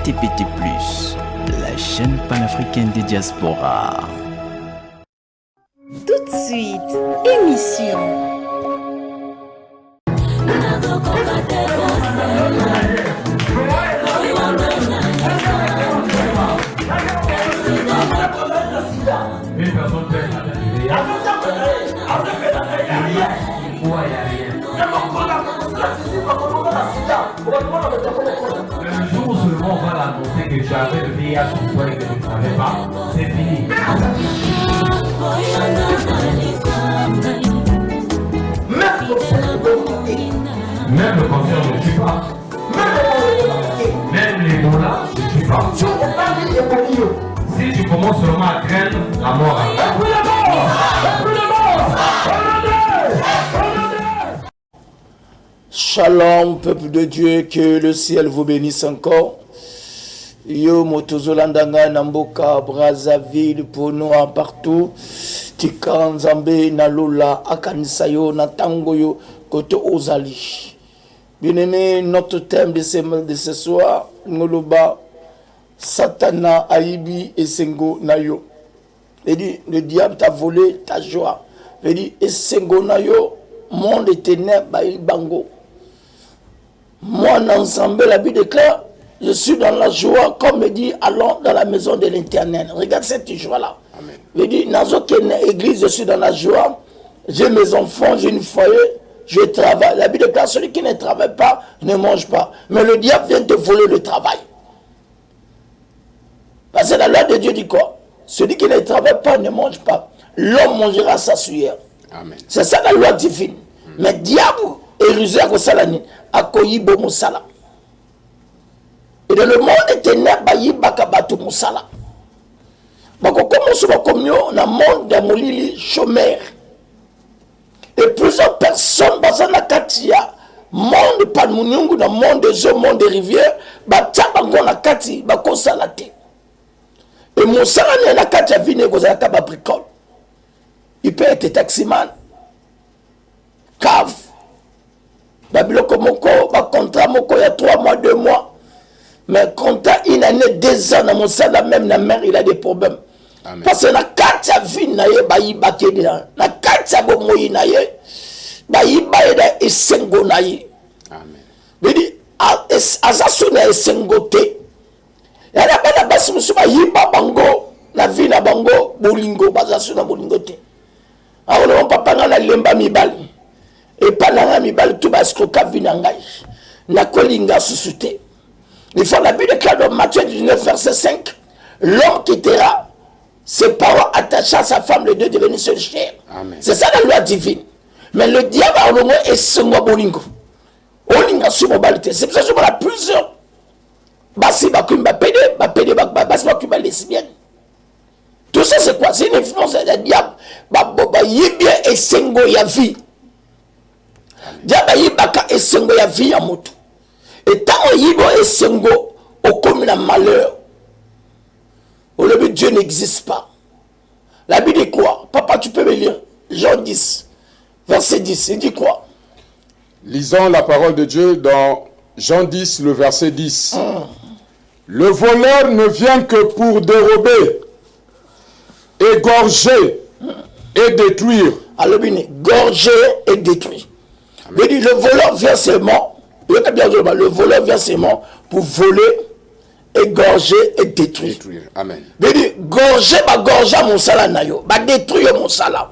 TPT+, la chaîne panafricaine des diasporas. Tout de suite, émission. Le jour où seulement on va l'annoncer que tu avais le VIH au point et que tu ne savais pas, c'est fini. Même le cancer ne tue pas. Même les molas ne tuent pas. Si tu commences seulement à craindre la mort. Shalom, peuple de Dieu, que le ciel vous bénisse encore. Yo motozolandanga namboka Brazzaville pour nous partout. Tika Nzambe nalola akanisa yo na tango yo kote ozali. Bien-aimé, notre thème de ce soir, ngoloba Satana aibi esengo na yo. Il dit le diable t'a volé ta joie. Il dit esengo na yo, monde des ténèbres baï bango. Moi, ensemble, la Bible déclare, je suis dans la joie, comme me dit, allons dans la maison de l'Éternel. Regarde cette joie-là. Il dit, dans aucune église, je suis dans la joie, j'ai mes enfants, j'ai une foyer, je travaille. La Bible déclare, celui qui ne travaille pas, ne mange pas. Mais le diable vient te voler le travail. Parce que la loi de Dieu dit quoi? Celui qui ne travaille pas, ne mange pas. L'homme mangera sa sueur. C'est ça la loi divine. Mais diable, érusé à Salani, à Koyibo Moussala. Et dans le monde des ténèbres, Bayi Bakabatu Moussala. Bako commence à communion dans le monde de Moulili chômeur. Et plusieurs personnes, dans la Katia, monde pas de Mouniungu, dans le monde des eaux, monde des rivières, Batia Bango na Kati, Bako Salate. Et Moussala n'est la Katia Vine, Gozaka Babricole. Il peut être taximan, cave. Babiloko moko, ba contrat moko il y a 3 mois, 2 mois. Mais contrat une année, 2 ans, dans mon salaire, même la mère, il a des problèmes. Amen. Parce que la carte à vie, bayi bakedi na carte à bomoyi naye, bayi baïda et sengo naye. Amen. Il dit, azasuna et sengote. Et la bana basi musuba yiba bango, na vie na bango, bolingo, bazasuna bolingote. Alors, on papa na lemba mibali. Et pas la mibali tout parce que kavinangai na kolinga susute. Il faut la Bible déclare dans Matthieu 19 verset 5, l'homme quittera ses parents attachés à sa femme, les deux devenus seul chair. C'est ça la loi divine. Mais le diable a au moins est son bolingo. Olinga sur mobilité. C'est pour ça que je vois plusieurs. Basi bakumba pédé, basi bakumba lesbienne. Tout ça c'est quoi? C'est une influence du diable. Ba yibia et sengo ya vie. Diaba yibaka esengo ya vie ya moto. Et tant yibo esengo au comme la malheur. Au début Dieu n'existe pas. La Bible dit quoi? Papa, tu peux me lire Jean 10 verset 10. Il dit quoi? Lisons la parole de Dieu dans Jean 10 le verset 10. Le voleur ne vient que pour dérober, égorger et détruire. Alors bien gorger et détruire. Il dit, le voleur vient seulement, le voleur vient seulement pour voler, égorger et détruire. Amen. Il dit, gorger, gorger mon sala na yo, détruire mon sala.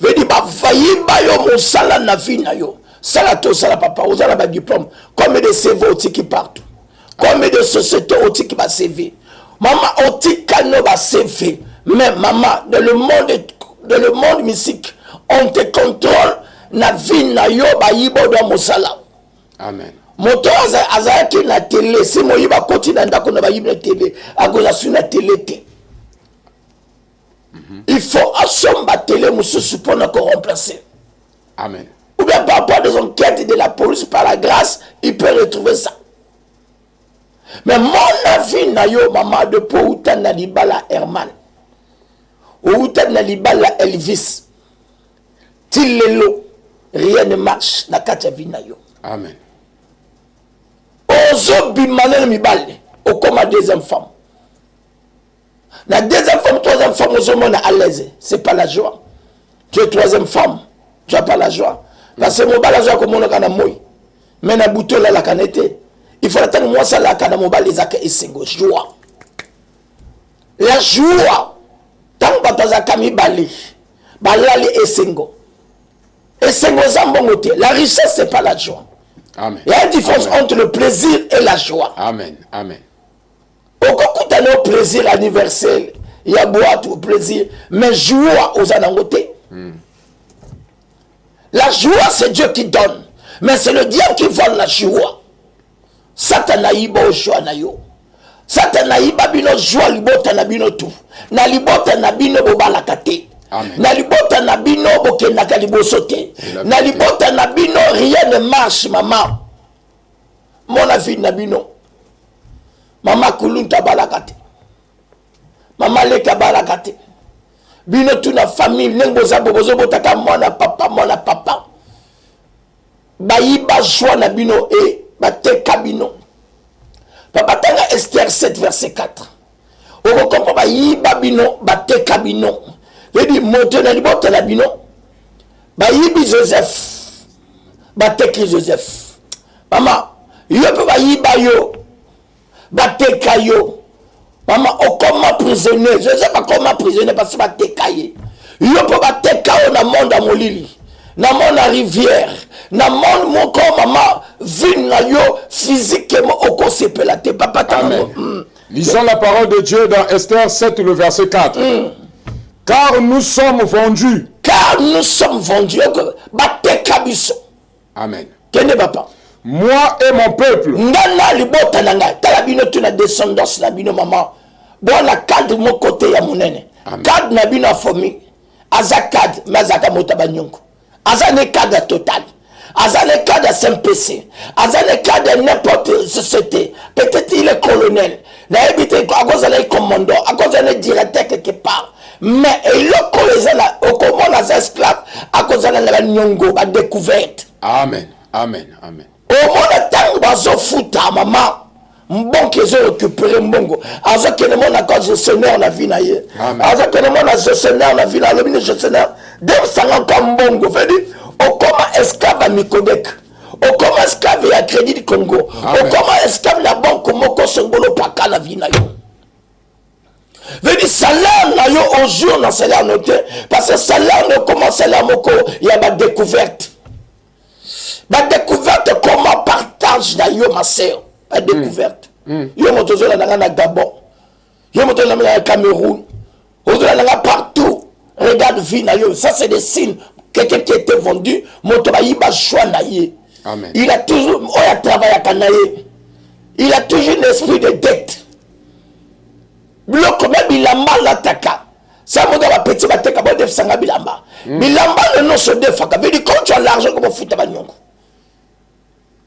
Il dit, faillir mon sala na vie na yo. Sala to sala papa, vous avez un diplôme. Combien de CV qui partent? Combien de sociétés qui va CV? Maman, oti kano va CV. Mais maman, dans le monde mystique, on te contrôle. Na vie na yo ba yibo do mosala. Amen. Moto azaki na télé, si mo yiba koti na ndako na ba yiba télé, agoza su na télé te. Il faut assomba télé mususu pour nous remplacer. Amen. Ou bien par rapport à des enquêtes de la police par la grâce, il peut retrouver ça. Mais mon avis na yo maman de po utana libala Herman. Ou utana libala Elvis. Tilelo. Rien ne marche na kati ya vie na yo. Amen. Ozo bimane mibale, au comme ma deuxième femme. La deuxième femme, troisième femme, aux hommes à l'aise. C'est pas la joie. Tu es troisième femme, tu n'as pas la joie. Parce que mon bal la joie comme on a moi. Mais na bouteau là la canette. Il faut attendre moi ça là quand mon bal les accueille et joie. La joie. Tant que tu as kami balé. Balali et sengo. Et sengo zambongote. La richesse c'est pas la joie. Amen. Il y a une différence entre le plaisir et la joie. Amen. Amen. Au plaisir anniversaire, il y a boîte au plaisir, mais joie aux anangotés. La joie, c'est Dieu qui donne, mais c'est le diable qui vole la joie. Satan a ibo joie na yo. Satan a iba bino joie libota na bino tout. Na libota na bino bobala kate. Na libota na bino bokenda kalibo sote. Na libota na bino rien ne marche maman. Mon avis na bino. Maman kulunta balakate. Maman leka balakate. Bino tout na famille nengoza bobozo botaka mwana papa. Bayiba joie na bino e bateka bino. Papa tanga Esther 7 verset 4. Oko kompa bayiba bino bateka bino. Veut monter na libota na bino. Bayibi Joseph. Bateki Joseph. Maman, yo pe bayiba yo. Bateka yo. Maman, o comment prisonnier. Je sais pas comment prisonnier parce que bateka ye. Yo pe bateka yo na monde a molili. Na monde a rivière. Na monde mon corps maman vin na yo physiquement au corps sepelate papa tango. Lisons la parole de Dieu dans Esther 7 le verset 4. Car nous sommes vendus. Car nous sommes vendus. Bateka biso. Amen. Kende papa. Moi et mon peuple. Ngana libota nanga. Tala bino tu na descendance na bino maman. Bon la cadre mon côté ya monene. Cadre na bino famille. Aza cadre mazaka motaba nyonko. Aza ne cadre total. Aza ne cadre SMPC. Aza ne cadre n'importe société. Peut-être il est colonel. Na ebite à cause de commandant, à cause de directeur quelque part. Mais il a collé là au comment les esclaves à cause de la nyongo ba découverte. Amen. Amen. Amen. Au moins tant bazo futa maman mbon que j'ai récupéré mbongo azo que le monde a cause gestionnaire na vie na ye azo que le monde a gestionnaire na vie na le ministre gestionnaire de sanga comme mbongo fait dire au comment esclave à Mikodek au comment esclave à Crédit du Congo au comment esclave la banque moko songolo paka la vie na yo veut dire salaire na yo au jour na salaire noté parce que salaire ne commence salaire moko il y a ma découverte. La découverte, comment partage d'ailleurs ma sœur. La découverte. Yo motozo la na Gabon. Yo motozo la na Cameroun. Ozola la partout. Regarde vie na yo. Ça c'est des signes. Quelqu'un qui était vendu, motoba yiba choix na ye. Amen. Il a toujours oya travail à Kanaye. Il a toujours un esprit de dette. Bloc même il a mal attaqué. Ça me donne un petit bateka bon def sanga bilamba. Bilamba le nom se defaka. Veut dire quand tu as l'argent comment foutre ba nyongo.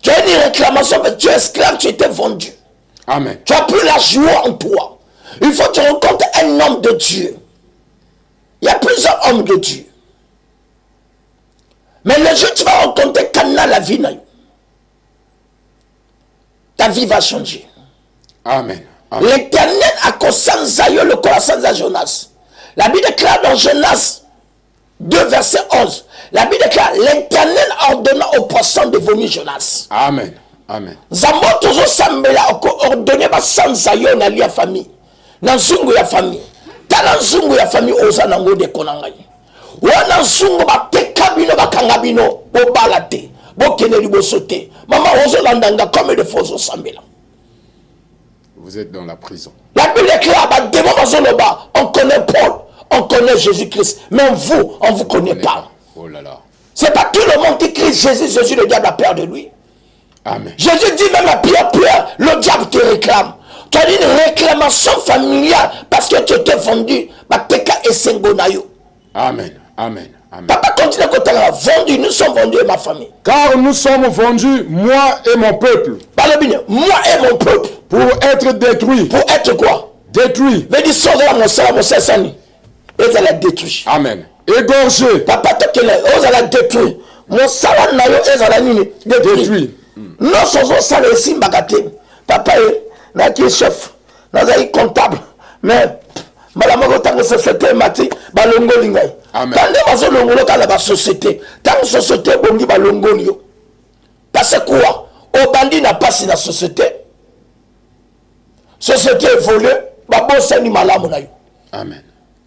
Tu as une réclamation, mais tu es esclave, tu étais vendu. Amen. Tu n'as plus la joie en toi. Il faut que tu rencontres un homme de Dieu. Il y a plusieurs hommes de Dieu. Mais le jour où tu vas rencontrer Kana la vie, ta vie va changer. Amen. L'Éternel a conscience le corazon de Jonas. La Bible déclare dans Jonas 2 verset 11. La Bible déclare, l'Éternel ordonna aux poissons de vomir Jonas. Amen. Amen. Zambo toujours sambela ordonné ba sansa yo na lia famille. Na nzungu ya famille. Tala nzungu ya famille oza nango de konangai. Wana nzungu ba tekabino ba kangabino bo balate. Bo keneli bo sote. Maman ozo landanga comme de faux sambela. Vous êtes dans la prison. La Bible déclare ba démon bazoloba, on connaît Paul. On connaît Jésus-Christ, mais vous, on ne vous connaît pas. Oh là là. C'est pas tout le monde qui crie Jésus, Jésus, le diable a peur de lui. Amen. Jésus dit même à Pierre, le diable te réclame. Tu as une réclamation familiale parce que tu étais vendu. Amen. Amen. Amen. Papa continue à côté vendu, nous sommes vendus et ma famille. Car nous sommes vendus, moi et mon peuple. Parlez bien, moi et mon peuple. Pour être détruits. Pour être quoi? Détruits. Mais dis, sors de là, mon sani. Et ça l'a détruit. Amen. Égorgé. Papa, tu as détruit. Mon salon, et ça l'a détruit. Non, sans ça, le sim bagate. Papa, qui est chef, nazali comptable, mais malamoko tango société mati balongoli ngai. Amen. Tande bazo longolo kala ba société, tango société bongi balongoli yo. Parce que quoi? Au bandit n'a pas si la société. Société évolue, babosa ni malamu na yo. Amen.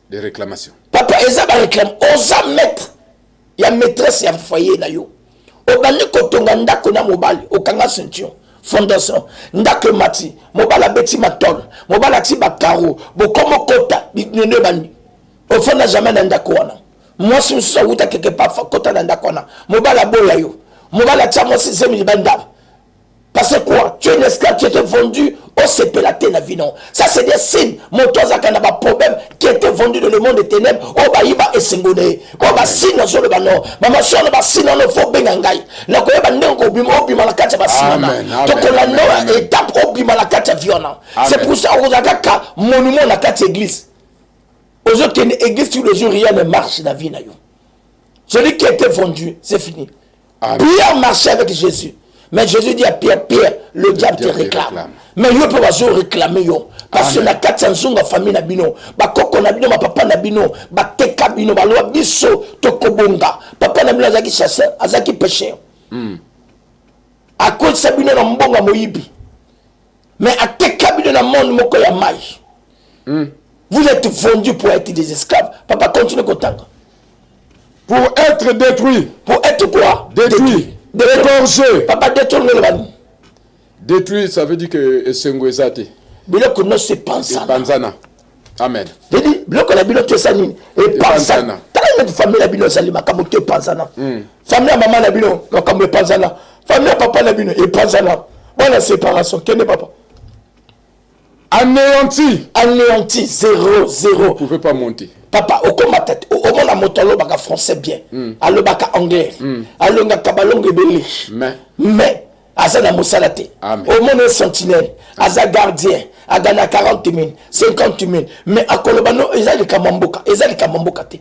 Des réclamations. Papa, eza ba réclame, osa mettre ya maîtresse ya foyer na yo. Au bandit kotonga ndako na mobali, okanga ceinture. Fondation ndako mati mobala beti matol mobala ti bakaro bokomo kota binene bandi au fond n'a jamais ndako wana moi si mususu awuta quelque part kota na ndako wana mobala boya yo mobala ti mo 6000 banda parce que quoi tu es un esclave tu étais vendu au sepelaté na vie non ça c'est des signes motoza kana ba problème qui était vendu dans le monde des ténèbres au bayiba esengone ko ba signe sur le banon mama sur le ba signe no fo benga ngai na ko ba ndengo obima la kati ba signe to ko la no étape obima la kati viona c'est pour ça on a ka monument la kati église aux autres église tous les jours rien ne marche dans la vie na yo celui qui était vendu c'est fini. Pierre marchait avec Jésus. Mais Jésus dit à Pierre, Pierre, le diable te réclame. Mais il peut pas réclamer yo. Parce que na 400 la famille na bino, ba koko na bino, ba papa na bino, ba teka bino, ba loa biso to kobonga. Papa na bino azaki chasseur, azaki pêcheur. À cause de bino na mbonga moyibi. Mais à teka bino na monde moko ya mai. Vous êtes vendus pour être des esclaves. Papa continue kotanga. Pour être détruit. Pour être quoi? Détruit. Dégorgé. Papa détourne le bani. Détruit, ça veut dire que Esengo ezate. Biloko no se pansana. Panzana. Amen. Vedi, biloko na bino te sani. Et pansana. Tala une famille na bino sali makambo te pansana. Famille na maman na bino makambo pansana. Famille na papa na bino et pansana. Voilà séparation. Quel est papa? Anéanti. Anéanti. 0, 0. Vous ne pouvez pas monter. Papa, au moins la moto alo baka français bien. Alo baka anglais. Alo nga kabalonge belé. Mais azana mosalate. Au moins un sentinelle. Aza gardien. Agana 40 000, 50 000. Mais à Kolobano, ezali kamamboka. Ezali kamamboka te.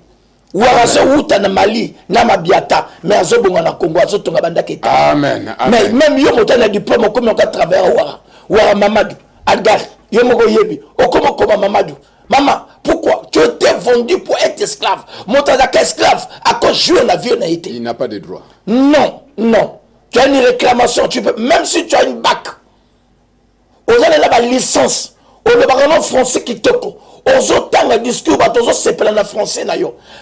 Warazo wuta na Mali, na Mabiata. Mais azo bonga na Congo, azo tonga banda keta. Amen. Mais même yo mota na diplôme, comme on a travaillé à Wara. Wara Mamadou. Algar. Yo moko yebi. Okomo koma Mamadou. Maman, pourquoi tu étais vendu pour être esclave? Montazaka esclave, à cause jouer la vie on a été. Il n'a pas de droit. Non, non. Tu as une réclamation, tu peux, même si tu as une bac, aux allez là, licence, au le français qui te co, aux autres un discours, aux autres c'est plein de français,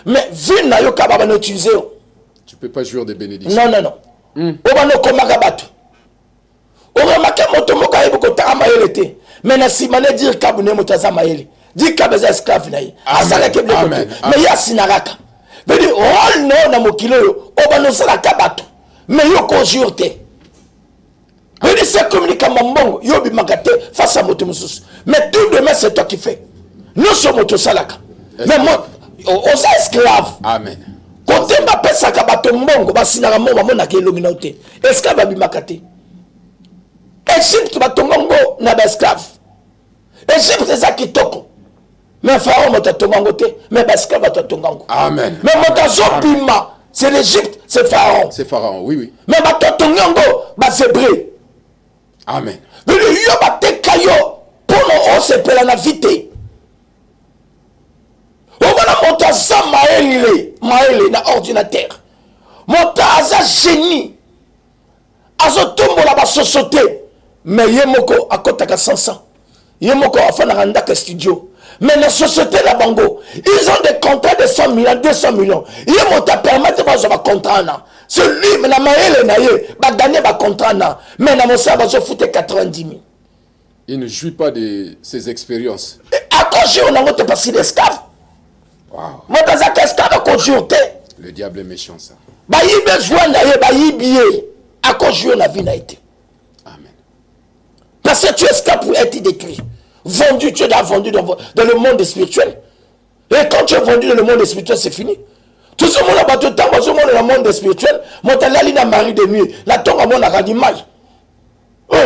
mais vu na yo kababa utiliser. Tu peux pas jouer des bénédictions. Non, non, non. Au bano komagabatu. Au remarque motomoka yebo kotara mayele mais na simane dire kabune motaza mayele. Dit kabeza esclave naï. Asala keble kote. Mais ya sinaraka. Veut dire rôle non na mokilo yo. Obano sala kabato. Mais yo conjure te. Veut dire c'est communiquer mambongo. Yo bimakate face à moto mususu. Mais tout demain c'est toi qui fais. Nous sommes moto salaka. Mais moi osa esclave. Amen. Kote ba pesa kabato mbongo ba sinara mbongo mona ke lomina te. Esclave bimakate. Égypte ba tongongo na ba esclave. Égypte c'est ça qui toko. Mais Pharaon m'a tongangoté, mais Bascava m'a tongango. Amen. Mais mon Bima, c'est l'Égypte, c'est Pharaon. C'est Pharaon, oui, oui. Mais ma tongango, c'est Bré. Amen. Mais le yo bate kayo, pour nous, on se pèle la vité. On va monter ça, maële, na ordinateur. Monter ça, génie. Azo tombo la ba société. Mais yemoko, à côté de 500. Yemoko, à fin de studio. Mais les sociétés la bango, ils ont des contrats de 100 millions, 200 millions. Ils m'ont permis de faire un contrat. Celui, mais la maëlle va gagner un contrat. Mais la mossa va se foutre 90 000. Il ne jouit pas de ses expériences. À cause on a pas passé l'esclave. Wow. Moi, dans un esclave, à cause le diable est méchant, ça. Bah, il besoin d'aller, billet. À cause on a vu n'a été. Amen. Parce que tu es esclave pour être détruit. Vendu, tu es vendu dans le monde spirituel. Et quand tu es vendu dans le monde spirituel, c'est fini. Tout ce monde a battu le temps, tout ce monde dans le monde spirituel, moi, tu as la Marie de nuit, la tombe à mon animal. Moi,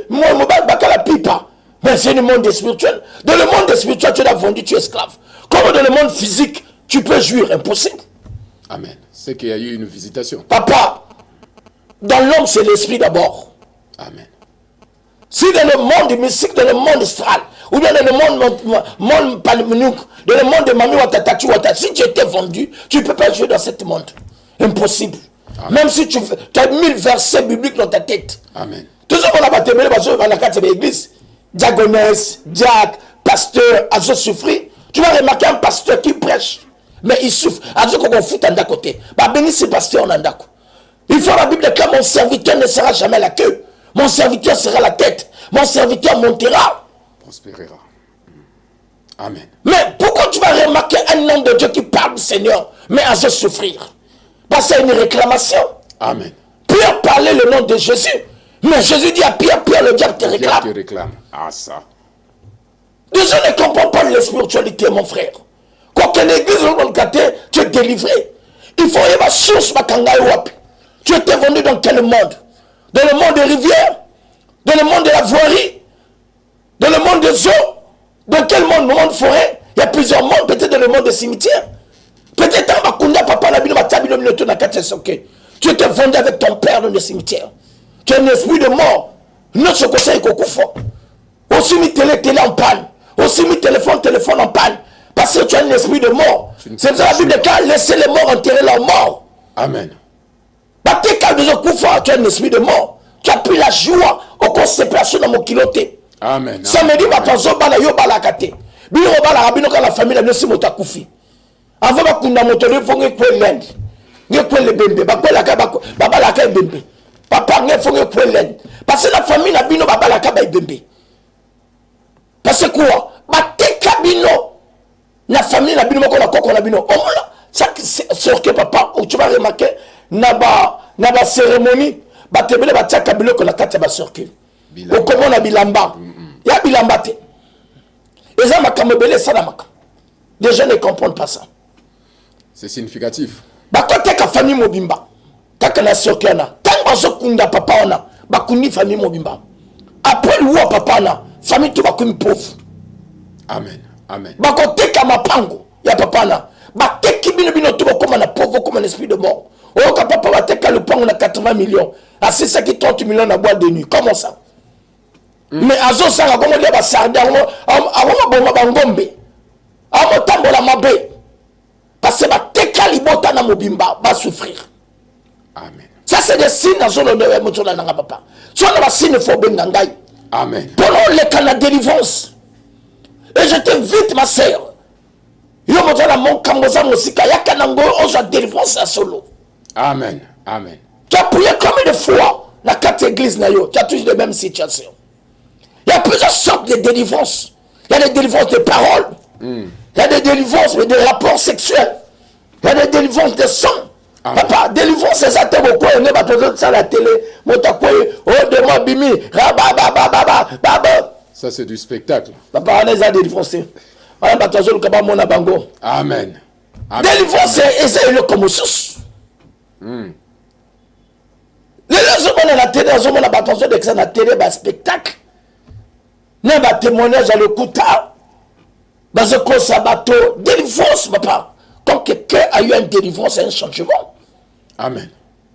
je ne la pipa. Mais c'est le monde spirituel. Dans le monde spirituel, tu es vendu, tu es esclave. Comme dans le monde physique, tu peux jouir, impossible. Amen. C'est qu'il y a eu une visitation. Papa, dans l'homme, c'est l'esprit d'abord. Amen. Si dans le monde mystique, dans le monde astral, ou bien dans le monde palminique, dans le monde de Mami Watatati Wata, si tu étais vendu, tu ne peux pas jouer dans ce monde. Impossible. Amen. Même si tu as 1000 versets bibliques dans ta tête. Amen. Tout ça, on a battu dans la carte de l'église. Diagonesse, diacre, pasteur, azo souffrir. Tu vas remarquer un pasteur qui prêche, mais il souffre. Azo qu'on fout en d'un côté. Bah, béni ce pasteur en un d'accord. Il faut la Bible déclare, mon serviteur ne sera jamais la queue. Mon serviteur sera la tête. Mon serviteur montera. Prospérera. Amen. Mais pourquoi tu vas remarquer un homme de Dieu qui parle du Seigneur, mais à se souffrir? Parce que c'est une réclamation. Amen. Pierre parlait le nom de Jésus. Mais Jésus dit à Pierre, Pierre, le diable te réclame. Dieu te réclame. Ah, ça. Les gens ne comprennent pas la spiritualité, mon frère. Quand l'église tu es délivré. Il faut y avoir source, tu étais venu dans quel monde? Dans le monde des rivières? Dans le monde de la voirie? Dans le monde des eaux? Dans quel monde? Le monde forêt? Il y a plusieurs mondes, peut-être dans le monde des cimetières. Peut-être en Bakunda, papa, la Bible, tu étais vendu avec ton père dans le cimetière. Tu as un esprit de mort. Notre conseil est au fort. Aussi mis télé en panne. Aussi mis téléphone en panne. Parce que tu as un esprit de mort. C'est pour ça la Bible déclare, laissez les morts enterrer leurs morts. Amen. Tu as un esprit de mort. Tu as pris la joie au cours de ces personnes dans mon kiloté. Amen. Ça me dit, attention, yo balakate. Bino balakabino quand la famille a ne se motakoufi. Avant de kunda motori, il faut que l'Inde. Il faut que le bébé. Baba la ka bébé. Papa, il faut que l'Inde. Parce que la famille a bino baba la ka bébé. Parce que quoi? Bate kabino. La famille a bino qu'on a bino. Ça c'est que papa, tu vas remarquer, naba cérémonie, batebele batia kabilo qu'on a kata ba circuit. Au comment on a bilamba. Il y a bilamba te. Et ça m'a kamebele ça na maka. Les gens ne comprennent pas ça. C'est significatif. Bakote ka famille mobimba. Kaka na circuit na. Tant ozo kunda papa ona, bakuni famille mobimba. Après le wa papa na, famille to bakuni pauvre. Amen. Amen. Bakote ka mapango ya papa na. Bateki bino to comme na pauvre comme un esprit de mort. Oh ka papa bateka le pango na 80 millions. Ah c'est ça qui 30 millions na boîte de nuit. Comment ça? Mais azo sanga comme les ba sarda avant ba bangombe. Amo tambola mabe. Parce que bateka libota na mobimba va souffrir. Amen. Ça c'est des signes dans zone de motola na papa. Soit na signe faut bengangai. Amen. Pendant les cas de délivrance. Et je t'invite ma sœur. Yo motola mon kamboza musika yakanango oza délivrance à solo. Amen. Amen. Tu as prié combien de fois la carte église na yo, tu as toujours les mêmes situations. Il y a plusieurs sortes de délivrances. Il y a des délivrances de paroles. Il y a des délivrances de rapports sexuels. Il y a des délivrances de sang. Amen. Papa, délivrance, c'est ça, tu quoi, on est pas besoin de ça à la télé. De moi, bimi, ça, c'est du spectacle. papa, on est à délivrance. On est pas besoin de ça, mon abango. Amen. Amen. Délivrance, c'est le comme source. Les gens à la télé, ils ont besoin de ça, la télé, un spectacle. Il y a un témoignage à l'écouta. Dans un conseil bateau, délivrance, papa. Quand quelqu'un a eu une délivrance, un changement. Amen.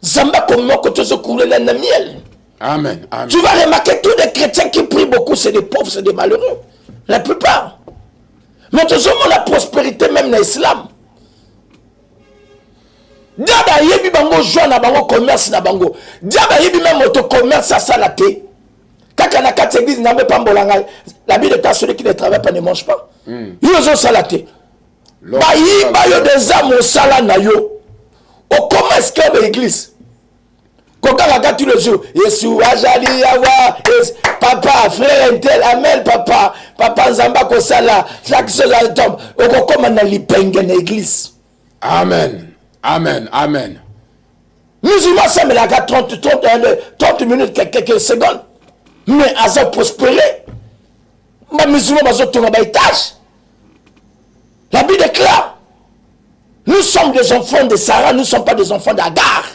Zamba comme moi, que tu se couler la miel. Amen. Amen. Tu vas remarquer tous les chrétiens qui prient beaucoup, c'est des pauvres, c'est des malheureux. La plupart. Mais tu sais, la prospérité, même dans l'islam. Diaba yebi bango joie na bango commerce na bango. Diaba yebi même auto-commerce à ça la thé. Kaka na kati église na pas mbolanga. La Bible est celui qui ne travaille pas ne mange pas. Yo zo salaté. Ba yiba yo des âmes au sala na yo. Au commerce que l'église. Kokaka tous les jours. Yesu ajali yawa. Papa, frère intel, amen papa. Papa nzamba ko sala. Chaque chose à tombe. Oko comme na lipenge na église. Amen. Amen. Amen. Musulman, ça me l'a 30 minutes, quelques secondes. Mais à ça prospérer. Mais musulman, à ça tourner à étage. La Bible déclare. Nous sommes des enfants de Sarah, nous ne sommes pas des enfants d'Agar.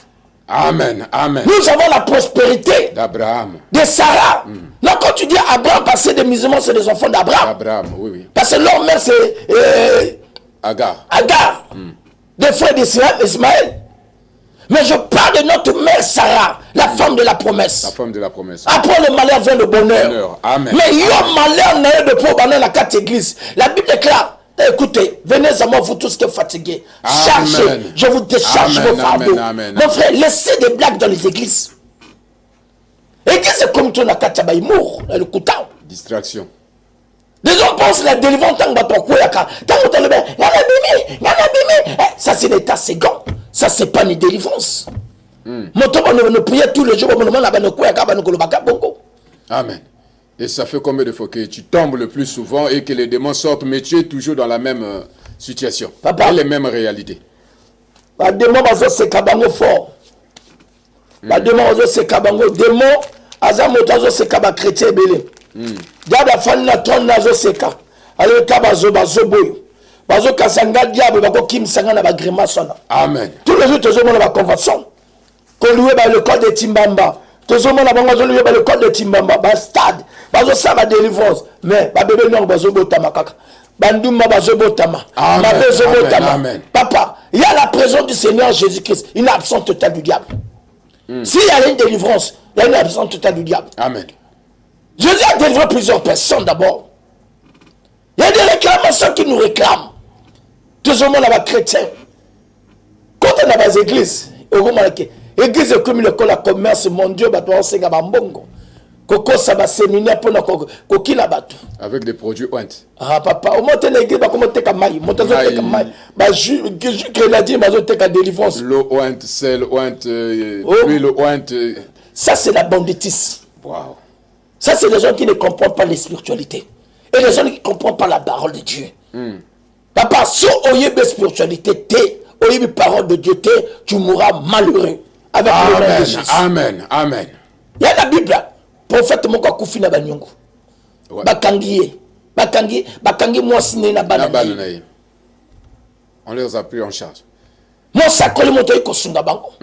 Amen. Amen. Nous avons la prospérité d'Abraham. De Sarah. Là, quand tu dis Abraham, parce que des musulmans, c'est des enfants d'Abraham. Abraham, oui, oui. Parce que leur mère, c'est Agar. Agar. Des frères d'Ismaël. Mais je parle de notre mère Sarah, la femme de la promesse. La femme de la promesse. Après le malheur vient le bonheur. Amen. Mais il y a malheur n'a de pauvre dans la carte église. La Bible déclare, écoutez, venez à moi, vous tous qui êtes fatigués. Chargez, je vous décharge vos fardeaux. Mon frère, laissez des blagues dans les églises. Église, c'est comme tout, la carte mour, le couteau. Distraction. Les gens pensent la délivrance, ça c'est l'état séquent. Ça c'est pas une délivrance. Nous prions tous les jours. Amen. Et ça fait combien de fois que tu tombes le plus souvent et que les démons sortent, mais tu es toujours dans la même situation. Papa, et les mêmes réalités. Les démons, c'est kabango fort. Les démons, c'est kabango. Démons, c'est kabango chrétien belé. Diable a fait la tonne nazo seka. Alors kabazo bazo boyo. Bazo kasanga diable bako kim sanga na ba grimace na. Amen. Tous les jours toujours la convention. Qu'on loué ba le code de Timbamba. Toujours la bango loué ba le code de Timbamba. Ba stade. Bazo ça ba délivrance. Mais ba bébé non bazo botama kaka. Banduma bazo botama. Amen. Papa, il y a la présence du Seigneur Jésus-Christ. Une absence totale du diable. S'il y a une délivrance, il y a une absence totale du diable. Amen. Jésus a délivré plusieurs personnes d'abord. Il y a des réclamations qui nous réclament. Toujours là bas chrétiens. Quand on a des églises, l'église est comme l'école de commerce, mon Dieu, on s'est gabambongo. Koko ça va séminaire pour nous coquille là bas. Avec des produits oint. Ah papa, au moins l'église va comment te kamaï, monter te kamaï. Bah je que l'a dit, mais te ka délivrance. L'eau oint, sel oint, huile oint. Ça c'est la banditisme. Wow. Ça, c'est les gens qui ne comprennent pas les spiritualités. Et les gens qui ne comprennent pas la parole de Dieu. Papa, si on y a une spiritualité, on y a une parole de Dieu, tu mourras malheureux. Avec le nom de Jésus. Amen. Amen. Il y a la Bible. Prophète Moko Koufina Banyongo. Bakangi, moi, siné na banane. On les a pris en charge. Mon saco, le moto est Kosunga Bango.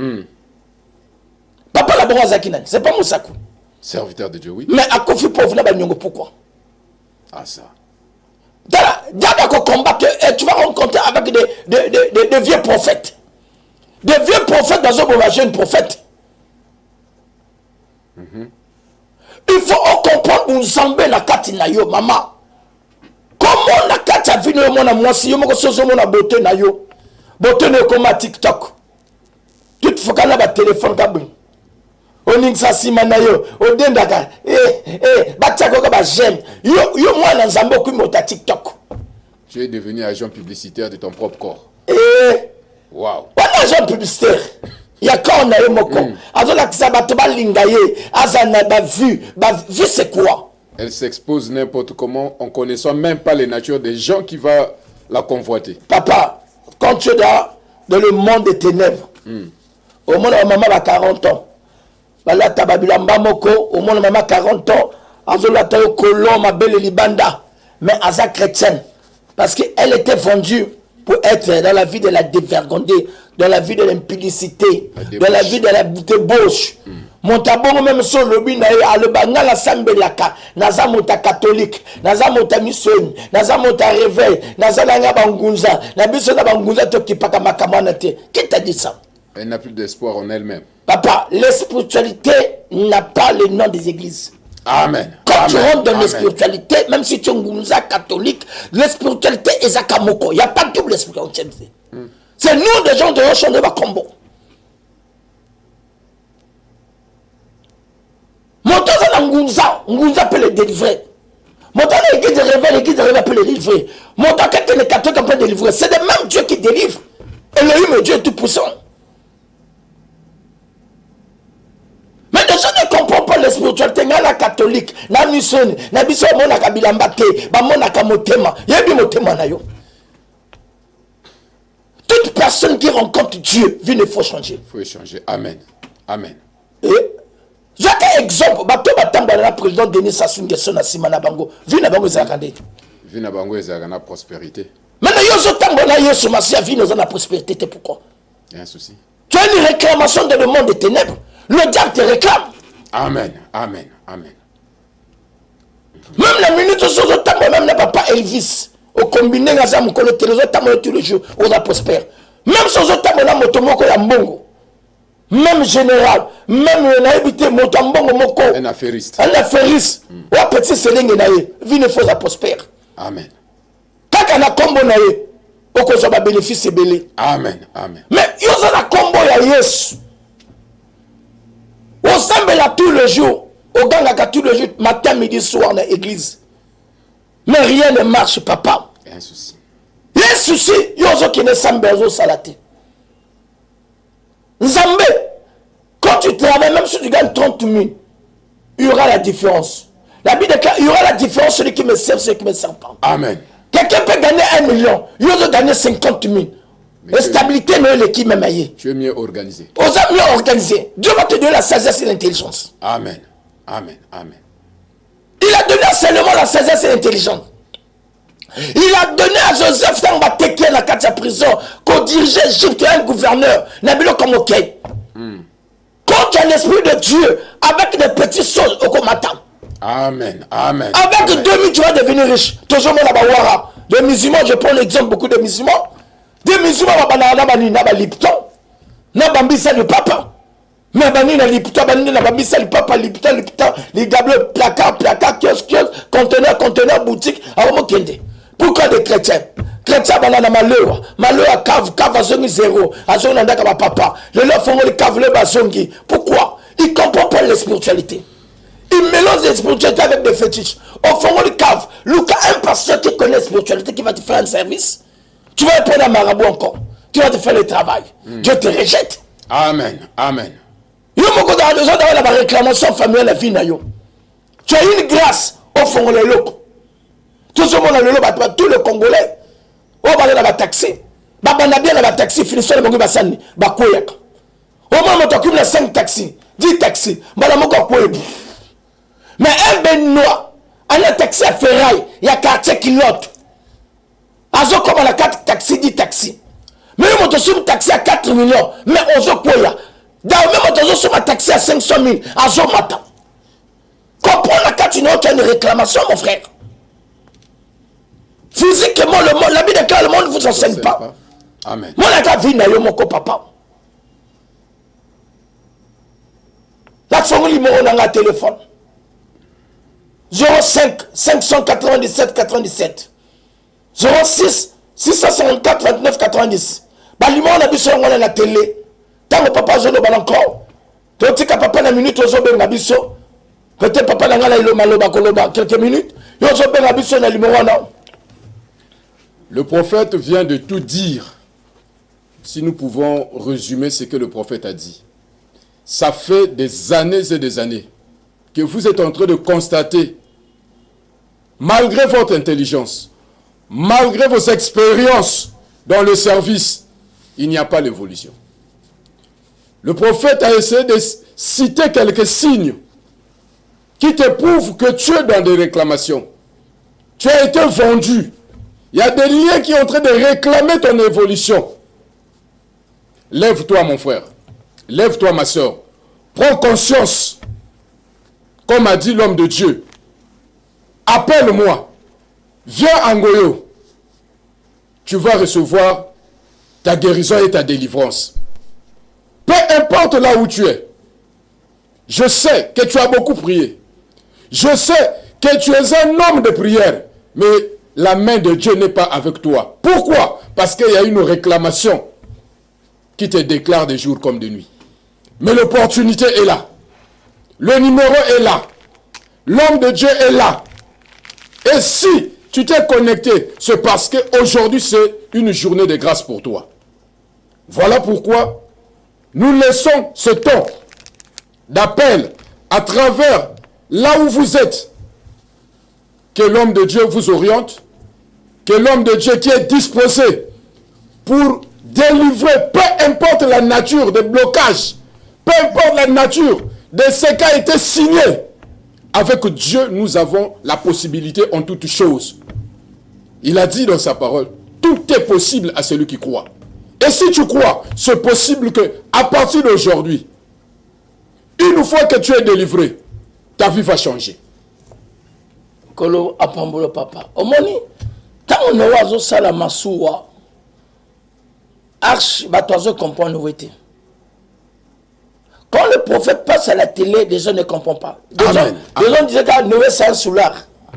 Papa, la bonne Zakinan, c'est pas mon saco. Serviteur de Dieu, oui. Mais à Kofi pauvre là, pourquoi? Ah, ça. D'abord combattre, et tu vas rencontrer avec des vieux prophètes. Des vieux prophètes dans un jeune prophète. Il faut comprendre où nous sommes la carte na yo, maman. Comment la carte a vu nous, moi, si yo, mon beauté na yo. Beauté ne comme à TikTok. Tout faut qu'on a un téléphone kabou. On ça simana yo odendaka batako ka ba j'aime yo moi na nzambo ku mota TikTok. Tu es devenu agent publicitaire de ton propre corps. Wow. On agent publicitaire. Ya quand on a eu moko azola kisa bato ba lingaye azana ba vu c'est quoi? Elle s'expose n'importe comment en connaissant même pas les natures des gens qui vont la convoiter. Papa, quand tu es dans le monde des ténèbres, au monde maman a 40 ans. Voilà, tababilamba moko, au monde maman 40 ans, azola tayo kolon ma belle libanda, mais aza chrétienne, parce qu'elle était vendue pour être dans la vie de la dévergondée, dans la vie de l'impudicité, dans la vie de la débauche. Mon tabon même sur le bin le banga la sambelaka, naza mota catholique, naza mota mission, naza mota réveil, naza langa bangunza, na biso na bangunza to kipaka makamana te. Qui t'a dit ça? Elle n'a plus d'espoir en elle-même. Papa, la spiritualité n'a pas le nom des églises. Amen. Quand tu rentres dans la spiritualité, même si tu es un catholique, la spiritualité est Zakamoko. Il n'y a pas de double spiritualité. C'est nous, des gens de Rochon de Bakombo. Montant Ngunza peut les délivrer. Montant l'église de réveil peut les délivrer. Montant quelqu'un de catholique peut les délivrer. C'est le même Dieu qui délivre. Elohim est Dieu tout puissant. Mais les gens ne comprennent pas la spiritualité. Il y a la catholique, la mission, la mission, la kabilambate, la kamotema. Il y a bien motema na yo. Toute personne qui rencontre Dieu, il faut changer. Il faut changer. Amen. Amen. Et j'ai un exemple. Bato batamba la président Denis Sassou Nguesso na simana bango. Vi na bango zakande. Vi na bango ezakana prospérité. Maintenant yo zo tambo na yo so masia vi na prospérité pourquoi? Il y a un souci. Tu as une réclamation dans le monde des ténèbres. Le diable te réclame. Amen. Amen. Amen. Même la minute où zo tambo même na papa Elvis au combiné na za mukolo télézo tambo tous les jours on a prospère. Même si zo tambo na motomoko ya mbongo. même général, même naïbité, motambongo moko. Un affairiste. Un affairiste. Ou un petit séling naïe. Vie ne faut pas prospère. Amen. Quand on a combo naïe, au cause de bénéfice et belé. Amen. Amen. Mais il y a un combo ya yes. On semble là tous les jours. Au ganga tous les jours, matin, midi, soir dans l'église. Mais rien ne marche, papa. Il y a un souci. Il y a un souci. Il y a un souci qui ne semble pas salaté. Nzambé, quand tu travailles, même si tu gagnes 30 000, il y aura la différence. La Bible déclare, il y aura la différence, celui qui me sert, celui qui ne me sert pas. Amen. Quelqu'un peut gagner 1 million, il y a gagner 50 000. La stabilité, mais l'équipe même aillée. Tu es mieux organisé. Aux hommes mieux organisés. Dieu va te donner la sagesse et l'intelligence. Amen. Amen. Amen. Il a donné seulement la sagesse et l'intelligence. Il a donné à Joseph dans la carte de prison qu'on dirigeait l'Égypte, un gouverneur. Nabilo comme OK. Quand tu as l'esprit de Dieu, avec des petites choses au combattant. Amen. Amen. Avec Amen. 2000, tu vas devenir riche. Toujours mon abawara. Les musulmans, je prends l'exemple beaucoup de musulmans. Des musulmans, na Lipton. Na bambisa le papa. Mais bani na Lipton, bani na bambisa le papa, Lipton, les gableux, placard, kiosque, conteneur, boutique, à Kende. Pourquoi des chrétiens? Chrétiens, banana malheur. Malheur, cave, à zongi zéro. À zongi nandaka ba papa. Le leur font le cave, le bazongi. Pourquoi? Ils ne comprennent pas la spiritualité. Ils mélangent la spiritualité avec des fétiches. Au fond, le cave. Lucas, un pasteur qui connaît la spiritualité, qui va te faire un service. Tu vas prendre un marabout encore. Qui va te faire le travail. Dieu te rejette. Amen. Amen. Il y a beaucoup de gens dans la réclamation familiale, la vie. Tu as une grâce au fond, les locaux. Tout ce monde a le lot, tous les Congolais, on va aller dans le taxi. Babana bien dans le taxi, finissons le Mongi Bassani, Bakoyak. Au moins, on t'occupe de 5 taxis, 10 taxis, mais un Benoît, un taxi à ferraille, il y a 4 kilotes. Azo comme la 4 taxis, 10 taxis. Mais on te sur un taxi à 4 millions, mais on se quoi. D'ailleurs, même on te sur un taxi à 500 000, Azo matin. Comprends la 4 millions, tu as une réclamation, mon frère. Physiquement, le monde, la Bible déclare, le monde ne vous enseigne pas. Amen. Moi, la vie n'a pas mon papa. La famille numéro dans le téléphone. 05 597 97. 06 654 29 90. Bah, lui, on a vu sur la télé. Tant que papa, je ne sais pas encore. Tu as dit que papa, na minute, je vais biso. Peut-être papa, na il maloba koloba quelques minutes. Je vais biso na numéro non. Le prophète vient de tout dire. Si nous pouvons résumer ce que le prophète a dit. Ça fait des années et des années que vous êtes en train de constater, malgré votre intelligence, malgré vos expériences dans le service, il n'y a pas d'évolution. Le prophète a essayé de citer quelques signes qui te prouvent que tu es dans des réclamations. Tu as été vendu. Il y a des liens qui sont en train de réclamer ton évolution. Lève-toi, mon frère. Lève-toi, ma soeur. Prends conscience. Comme a dit l'homme de Dieu. Appelle-moi. Viens à Ngoyo. Tu vas recevoir ta guérison et ta délivrance. Peu importe là où tu es. Je sais que tu as beaucoup prié. Je sais que tu es un homme de prière. Mais la main de Dieu n'est pas avec toi. Pourquoi? Parce qu'il y a une réclamation qui te déclare de jour comme de nuit. Mais l'opportunité est là. Le numéro est là. L'homme de Dieu est là. Et si tu t'es connecté, c'est parce qu'aujourd'hui c'est une journée de grâce pour toi. Voilà pourquoi nous laissons ce temps d'appel à travers là où vous êtes. Que l'homme de Dieu vous oriente. Que l'homme de Dieu qui est disposé pour délivrer, peu importe la nature des blocages, peu importe la nature de ce qui a été signé, avec Dieu, nous avons la possibilité en toutes choses. Il a dit dans sa parole, tout est possible à celui qui croit. Et si tu crois, c'est possible que à partir d'aujourd'hui, une fois que tu es délivré, ta vie va changer. Kolo apambolo papa. Omoni, tant on a oiseau sala masuwa, arche batoiseau comprend nouveauté. Quand le prophète passe à la télé, les gens ne comprennent pas. Les gens disaient que Noé, c'est un soulard.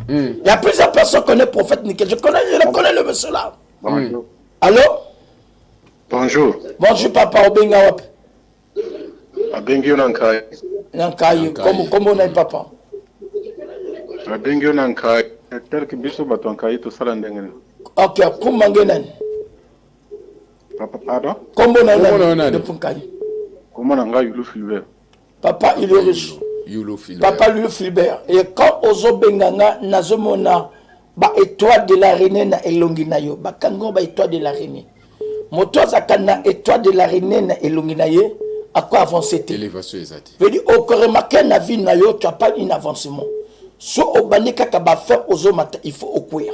Il y a plusieurs personnes qui connaissent le prophète Nickel. Je connais le monsieur là. Bonjour. Allô? Bonjour. Bonjour, papa. Obenga wap. Abengio Nankai. Nankai. Comment on est, papa? Abengio Nankai. Tel que biso batonkai to sala ndengene. Ok, kumangenan. Papa, pardon? Comment on est de Punkai? Comment on a eu le Filbert? Papa, il est riche. Papa, lui, Filbert. Et quand Ozo Benganga, Nazomona, ba étoile de l'araignée na elonginayo, ba kango ba étoile de l'araignée. Moto zakana étoile de l'araignée na elonginaye, à quoi avancer? Élévation exacte. Je dis, au remarquer na vie na yo, tu n'as pas un avancement. So obani kaka ba faire Ozo mata, il faut okuya.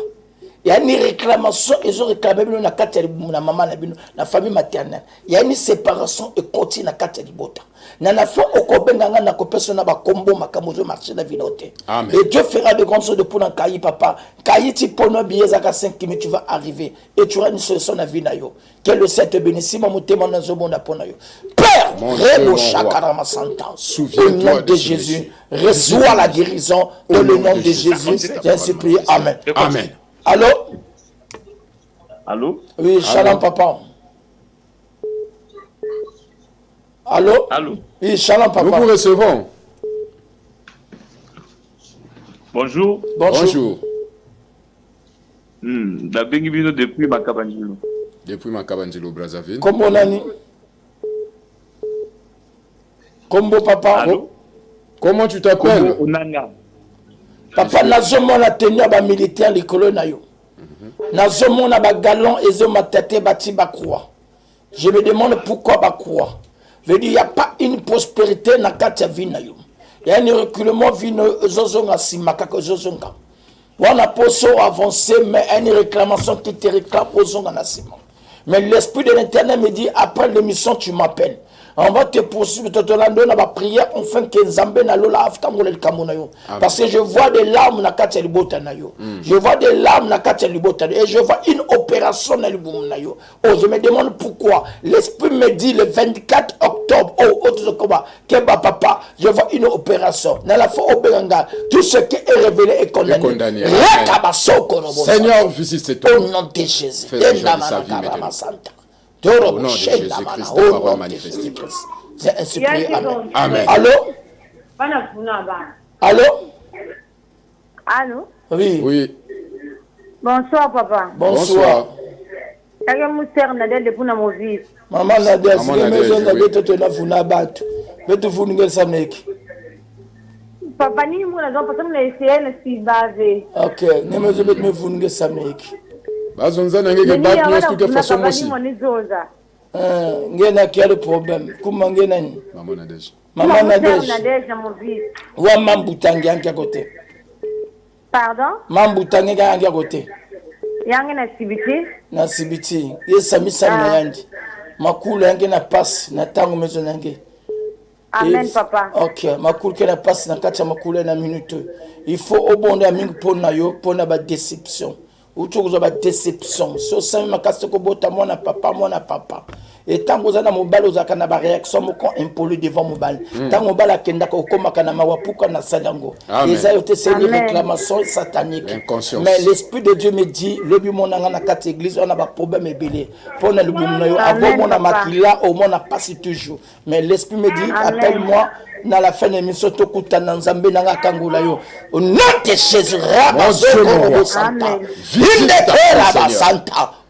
Il y a une réclamation, ils ont réclamé na kati na maman na bino, la famille maternelle. Il y a une séparation et continue na kati libota. Nana fa okobenganga na kopesona ba kombo makamozo marché la vinote. Et Dieu fera de grandes choses de pour Kayi papa. Kayi ti pono biezaka 5 mais tu vas arriver et tu auras une solution na vie na yo. Que le Seigneur te bénisse mon témoin dans bonda pona yo. Père, rebo chakarama santa. Au nom de Jésus, reçois la guérison dans le nom de Jésus. J'ai supplié. Amen. Amen. Allô? Allô? Oui, shalom papa. Allô? Allô? Oui, shalom papa. Nous vous recevons. Bonjour. Bonjour. La Benguibino depuis Makabanjilo. Depuis Makabanjilo, Brazzaville. Comment nani? Combo papa. Allô? Comment tu t'appelles? Papa, nazomona tenu ba militaire likolo na yo. Nazomona ba galon ezo matate bati ba croix. Je me demande pourquoi ba croix. Veut dire il y a pas une prospérité na kati vie na yo. Il y a un reculement vino zozonga simaka ko zozonga. Wana poso avancer mais une réclamation qui te réclame zozonga na sima. Mais l'esprit de l'Éternel me dit après l'émission tu m'appelles. On va te poursuivre, te demander la prière, enfin que Nzambe na lola afta ngolel kamonayo. Parce que je vois des larmes na kati libota na yo. Je vois des larmes na kati libota et je vois une opération na libum na yo. Oh, je me demande pourquoi. L'esprit me dit le 24 octobre, Keba papa, je vois une opération. Dans la fois Obenganga, tout ce qui est révélé est condamné. Seigneur, visite cet homme. Au nom de Jésus. Fais sa vie maintenant. Au nom de Jésus-Christ, ta parole manifestée. C'est ainsi prié. Amen. Amen. Allô? Allô? Allô? Oui. Oui. Bonsoir, papa. Bonsoir. Maman Nadège, les maisons n'habitent te na funa bat. Mais tu fous n'gel samek. Papa, ni muna donc parce que les CN si basé. Ok, ne maisons bet me fous n'gel samek. Bazonza n'engege bat nous de toute façon aussi. Ngena qui a le problème. Comment ngena ni? Maman Nadège. Maman Nadège. Wa mambutangi anki à côté. Pardon? Mambutangi anki à côté. Yangi na sibiti? Na sibiti. Yesa misa na yandi. Makulu yangi na passe na tango maison yangi. Amen papa. Ok, makulu ke na passe na kacha makulu na minute. Il faut obonde a mingi pona yo pona ba déception. Ou tu as une déception. Si tu as une papa. Et tant que vous avez une réaction, vous avez impoli devant mon bal. Tant que vous avez une réaction, c'est une réclamation satanique. Mais l'Esprit de Dieu me dit, le but mon église, on a un problème ébélé. Pour le avant mon amakila, au moins on a passé toujours. Mais l'Esprit me dit, appelle-moi. Dans la fin de l'émission, au nom de Jésus,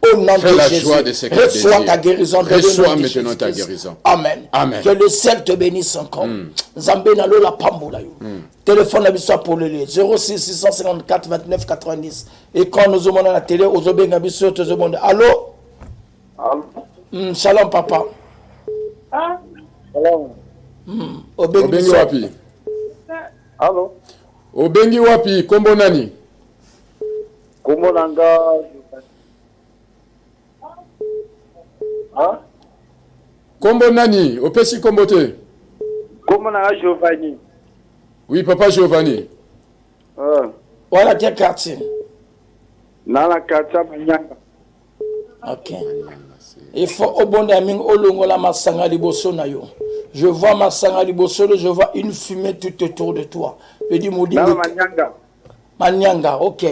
au nom de Jésus, reçois ta guérison. Reçois maintenant ta guérison. Amen. Amen. Que le ciel te bénisse encore. Zambé na lo la pambola yo. Téléphone la biso pour le 06 654 29 90. Et quand nous avons la télé, aux obenga biso te demande. Allô? Allô? Shalom papa. Ah? Shalom. Obengi wapi? Allô? Obengi wapi? Kombo nani? Kombo nanga. Kombo nani? Opesi kombo te? Kombo nanga Giovanni. Oui, papa Giovanni. Voilà quel quartier? Dans la quartier Manyanga. Ok. Il faut obonde aming olongo la masanga liboso na yo. Je vois ma sanga libosolo, je vois une fumée tout autour de toi. Je dis Moudi Manyanga. Manyanga, ok.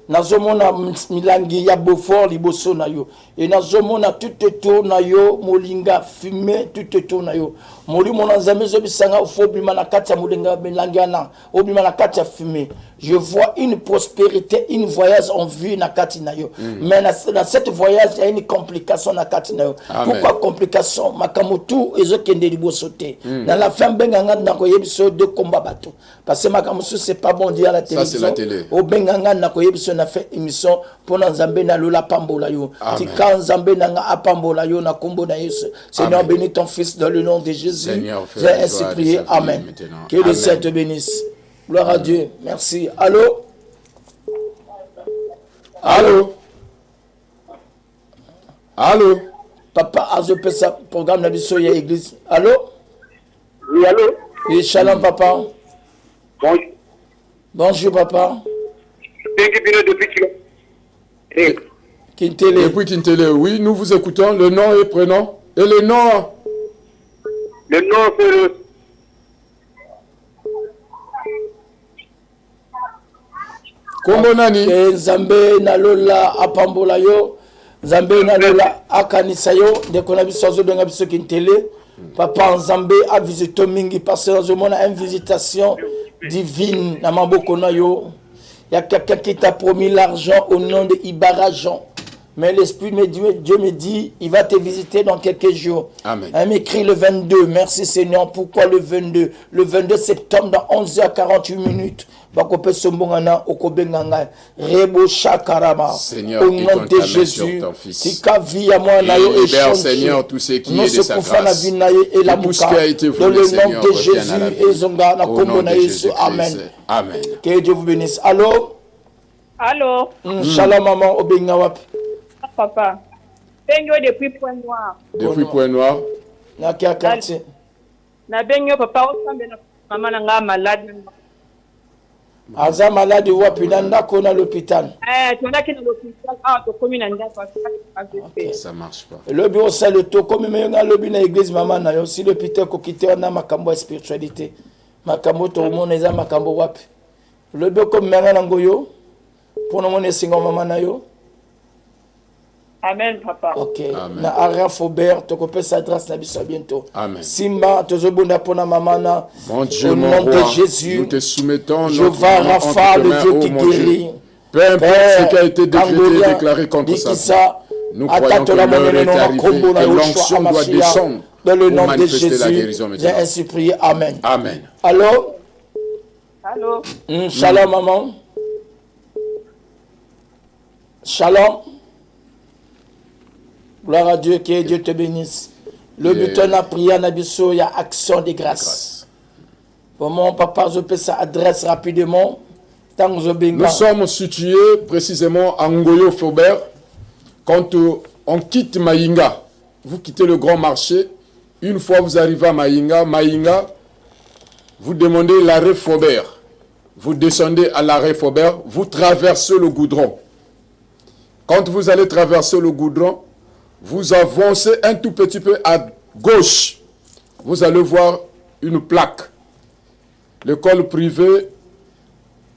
Nazomona milangi ya Beaufort liboso na yo. Et nazomona tout autour na yo molinga fumé tout autour na yo. Moli mona nzambe zo bisanga ufobi manakati ya molinga milangi na obi manakati ya fumé. Je vois une prospérité, une voyage en vue na kati na yo. Mais dans cette voyage il y a une complication na kati na yo. Pourquoi complication? Makamutu ezo kende liboso te. Dans la fin benganga na ko yebiso de combat bateau. Parce que makamusu c'est pas bon dire à la télévision. Ça c'est la télé. Au benganga na ko yebiso na fait émission pour Nzambe na lola pambola yo. Tika Nzambe na nga apambola yo na kombo na Yesu. Seigneur, bénis ton fils dans le nom de Jésus. J'ai ainsi prié. Amen. Que le Seigneur te bénisse. Gloire à Dieu. Merci. Allô? Allô? Allô? Papa, je ça programme la mission à l'église. Allô? Oui, allô? Oui, shalom papa. Bonjour. Bonjour papa. depuis Kintele. Depuis Kintele, oui, nous vous écoutons. Le nom et prénom. Et le nom? Le nom c'est le... Kombo nani? Nzambe na lola apambola yo. Nzambe na lola akanisa yo. Ndeko na biso zo benga biso Kintele. Papa Nzambe a visité mingi parce que nous avons une visitation divine na maboko na yo. Il y a quelqu'un qui t'a promis l'argent au nom de Ibarra Jean. Mais l'Esprit de Dieu me dit, il va te visiter dans quelques jours. Amen. Elle m'écrit le 22. Merci Seigneur. Pourquoi le 22? Le 22 septembre, dans 11h48. Seigneur, au nom de Jésus, libère, Seigneur, tout ce qui est de sa grâce. Et tout ce qui a été voulu, Seigneur, revienne à la vie. Au nom de Jésus-Christ. Amen. Amen. Que Dieu vous bénisse. Allô? Allô? Shalom maman, Obenga wapi? Papa. Bengo depuis Point Noir. Depuis Point Noir. Na kia quartier. Na bengo papa osambe na mama na nga malade. Aza malade wapi na ndako na l'hôpital. Tuendaki na l'hôpital to komi na ndako Okay, ça marche pas. Le bureau c'est le to comme me nga lobi na église maman na yo si l'hôpital ko kité na makambo spiritualité. Makambo to mona eza makambo wapi. Le bureau comme menga na ngoyo pour no mona singa maman na yo. Amen, papa. Ok. Amen. Na Arian Faubert, tu peux s'adresser à biso bientôt. Amen. Simba, tu zobunda pour na mamana. Mon Dieu, au mon nom roi, de Jésus, nous te soumettons Jéhovah Rapha, le Dieu qui guérit. Peu importe ce qui a été décrété et déclaré contre sa vie. Nous croyons que l'heure est arrivée et l'onction doit descendre dans le pour nom de manifester la Jésus. guérison J'ai maintenant. ainsi prié. Amen. Amen. Allô? Allô? Shalom, maman. Shalom. Gloire à Dieu, que Dieu te bénisse. Le but de la prière, il y a action de grâce. Vraiment, papa, je peux ça adresse rapidement. Nous sommes situés précisément à Ngoyo Faubert. Quand on quitte Maïnga, vous quittez le grand marché. Une fois vous arrivez à Maïnga, vous demandez l'arrêt Faubert. Vous descendez à l'arrêt Faubert, vous traversez le goudron. Quand vous allez traverser le goudron, vous avancez un tout petit peu à gauche. Vous allez voir une plaque. L'école privée,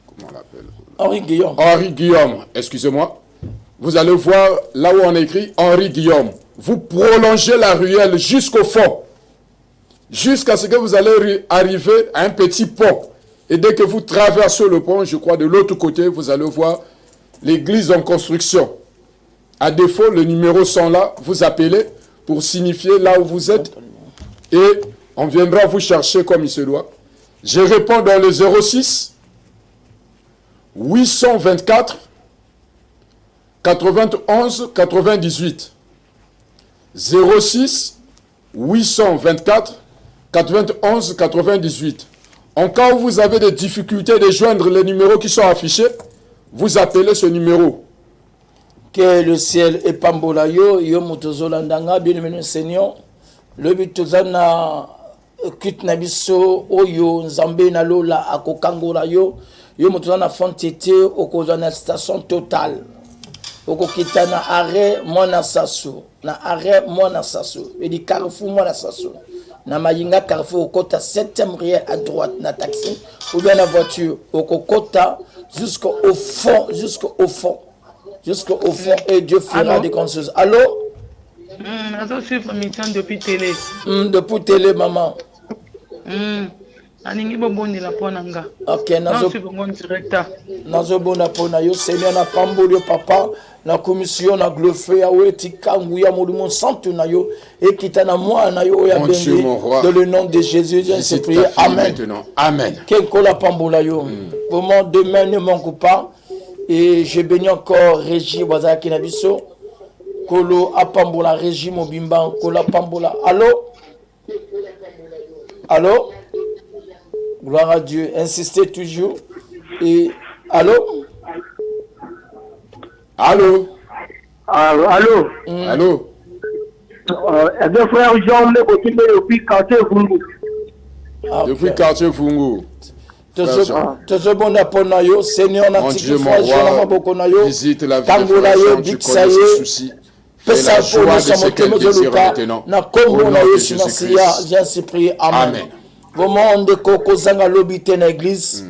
comment on l'appelle? Henri Guillaume. Henri Guillaume, excusez-moi. Vous allez voir là où on écrit Henri Guillaume. Vous prolongez la ruelle jusqu'au fond. Jusqu'à ce que vous allez arriver à un petit pont. Et dès que vous traversez le pont, je crois de l'autre côté, vous allez voir l'église en construction. À défaut, les numéros sont là. Vous appelez pour signifier là où vous êtes. Et on viendra vous chercher comme il se doit. Je réponds dans le 06 824 91 98. 06 824 91 98. En cas où vous avez des difficultés de joindre les numéros qui sont affichés, vous appelez ce numéro. Que le ciel est pambola yo mutozolandanga bien Seigneur. Le bitozana kit na biso oyo nzambe na lola akokangola yo mutozana fontete okozana station totale. Okokita na arrêt mona sasu et di carrefour mona sasu. na mayinga carrefour okota 7e riel à droite na taxi ou bien la voiture okokota jusqu'au fond et Dieu fera des grandes choses. Allô? Je suis mission depuis télé. Depuis télé, maman. Ok, nazobona pona yo Seigneur na pamboli papa na commission na glorifier yawe tikangu ya molimo santo na yo ekita na moi na yo ya béni dans le nom de Jésus je prie amen amen kenko la pambola yo vraiment demain ne manque pas et je bénis encore Régie Wazaki na biso kolo apambola Régie Mobimba kolo apambola allô gloire à Dieu. Insistez toujours. Et allô? Allô? Allô? Allô? Deux frères Jean depuis quartier Fungu. Depuis quartier Fungu. Seigneur, mon Dieu, mon roi, visite la vie de frère Jean, tu connais ses soucis. Fais la joie de ce qu'elle désire maintenant. Au nom de Jésus-Christ. J'ai prié. Amen. Vraiment on ko zanga lobité na église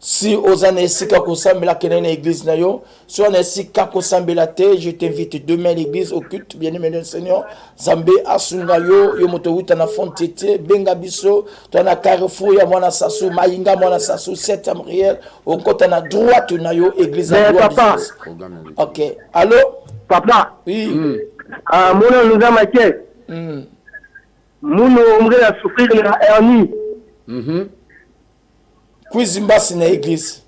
si ozana esika ko sambela kene na église na yo si on esika ko sambela te je t'invite demain à l'église au culte bien-aimé du Seigneur Zambé asunga yo moto uta na fontete benga biso to na carrefour ya mwana sasu mayinga mwana sasu 7e riel au côté na droite na yo église à droite. OK. Allô papa? Oui. Mona nous a marqué. Mouno omre a souffrir la hernie. Kuizimbasi na église.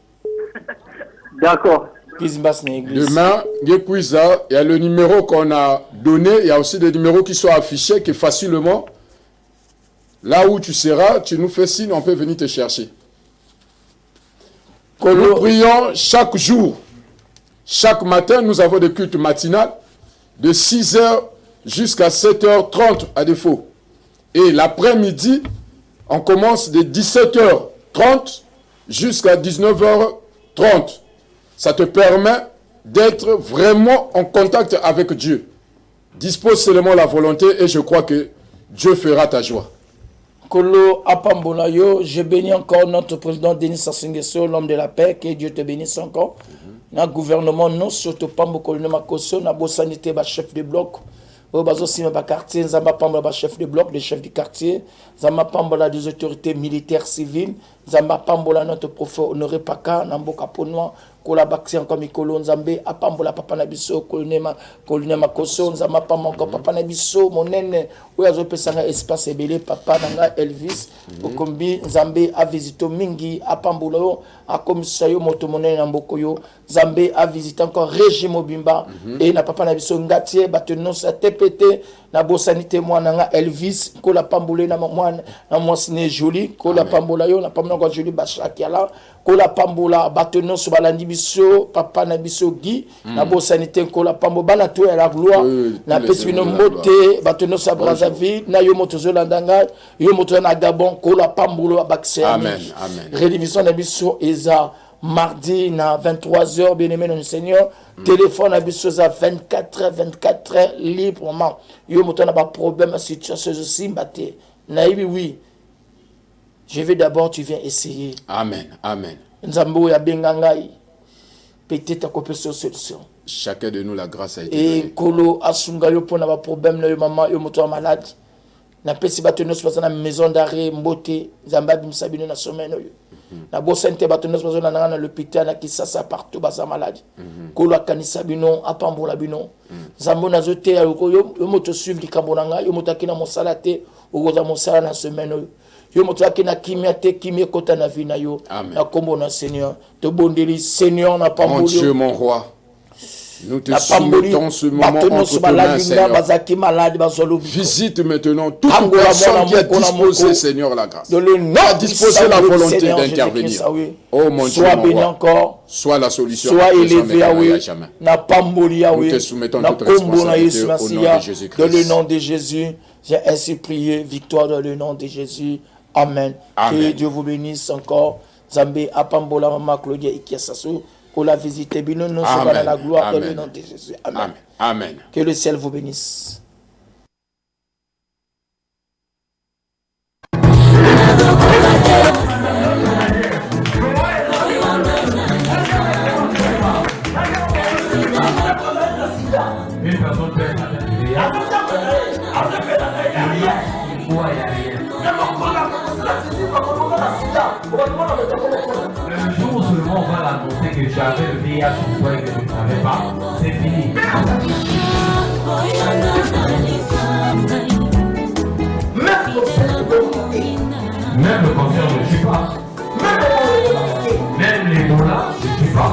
D'accord. Kuizimbasi na église. Demain, il y a le numéro qu'on a donné. Il y a aussi des numéros qui sont affichés que facilement, là où tu seras, tu nous fais signe, on peut venir te chercher. Nous prions chaque jour. Chaque matin, nous avons des cultes matinales de 6h jusqu'à 7h30 à défaut. Et l'après-midi, on commence de 17h30 jusqu'à 19h30. Ça te permet d'être vraiment en contact avec Dieu. Dispose seulement la volonté et je crois que Dieu fera ta joie. Kolo apambola yo, je bénis encore notre président Denis Sassou Nguesso, l'homme de la paix, que Dieu te bénisse encore. Na gouvernement non surtout pambo kolone makoso na bo sanité ba chef de bloc. O bazo sima ba quartier nzamba pambo ba chef de bloc, les chefs du quartier, nzamba pambo la des autorités militaires civiles, nzamba pambo la notre prophète Honoré Paka na mboka ponwa kola baxi encore mikolo nzambe apambola papa na biso kolone makoso nzamba pambo encore papa na biso monene oyo azopesanga espace ebele papa nanga Elvis okombi nzambe a visito mingi apambola yo akomisa yo moto monene na mboko yo nzambe a visité encore Régie Mobimba et na papa na biso ngatie batenon sa TPT na bosanité mwana nga Elvis kola pambole na mwana na mwasine joli kola pambola yo na pamona kwa joli bashakiala kola pambola batenon so balandi biso papa na biso Guy na bosanité kola pambo bana to ya la gloire na pesino mote batenon sa Brazzaville na yo moto zolandanga yo moto na Gabon kola pambolo bakse amen amen rédivision na biso eza mardi na 23h bien-aimé dans le Seigneur téléphone à biso za 24h librement yo moto na ba problème situation aussi mbaté na oui je vais d'abord tu viens essayer amen amen nzambo ya bengangai peut-être à couper solution chacun de nous la grâce a été et donnée kolo asunga yo pona ba problème na yo maman yo moto malade na pesi batenos pasa na maison d'arrêt mbote nzamba bimsabino na someno yo na bosente batenos pasa na l'hôpital na Kisasa partout basa malade kolo akanisa bino apambola bino nzambo na zote ya yo moto suivre likambo na nga yo moto akina mosala te okoza mosala na someno yo moto akina kimia te kimia kota na vie na yo na kombo na Seigneur te bondeli Seigneur na pambolo mon Dieu mon roi. Nous te soumettons ce moment entre tes mains, Seigneur. Visite maintenant toute personne qui a disposé, Seigneur, la grâce. A disposé la volonté d'intervenir. Oh mon Dieu, mon roi. Sois la solution. Sois élevé, jamais. Nous te soumettons toute responsabilité au nom de Jésus-Christ. Dans le nom de Jésus, j'ai ainsi prié. Victoire dans le nom de Jésus. Amen. Que Dieu vous bénisse encore. Zambé, Apambola, Mama Claudia, Ikiasasu. Pour la visiter, nous sommes dans la gloire dans le nom de Jésus. Amen. Amen. Que le ciel vous bénisse. Une personne peut être atteinte du VIH. Il y a rien. Le jour où seulement on va l'annoncer que tu avais le VIH sur toi et que tu ne savais pas, c'est fini. Même le cancer ne tue pas. Même l'Ebola ne tue pas.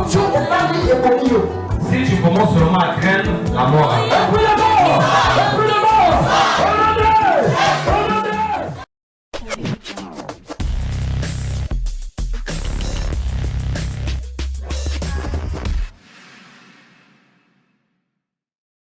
Si tu commences seulement à craindre la mort,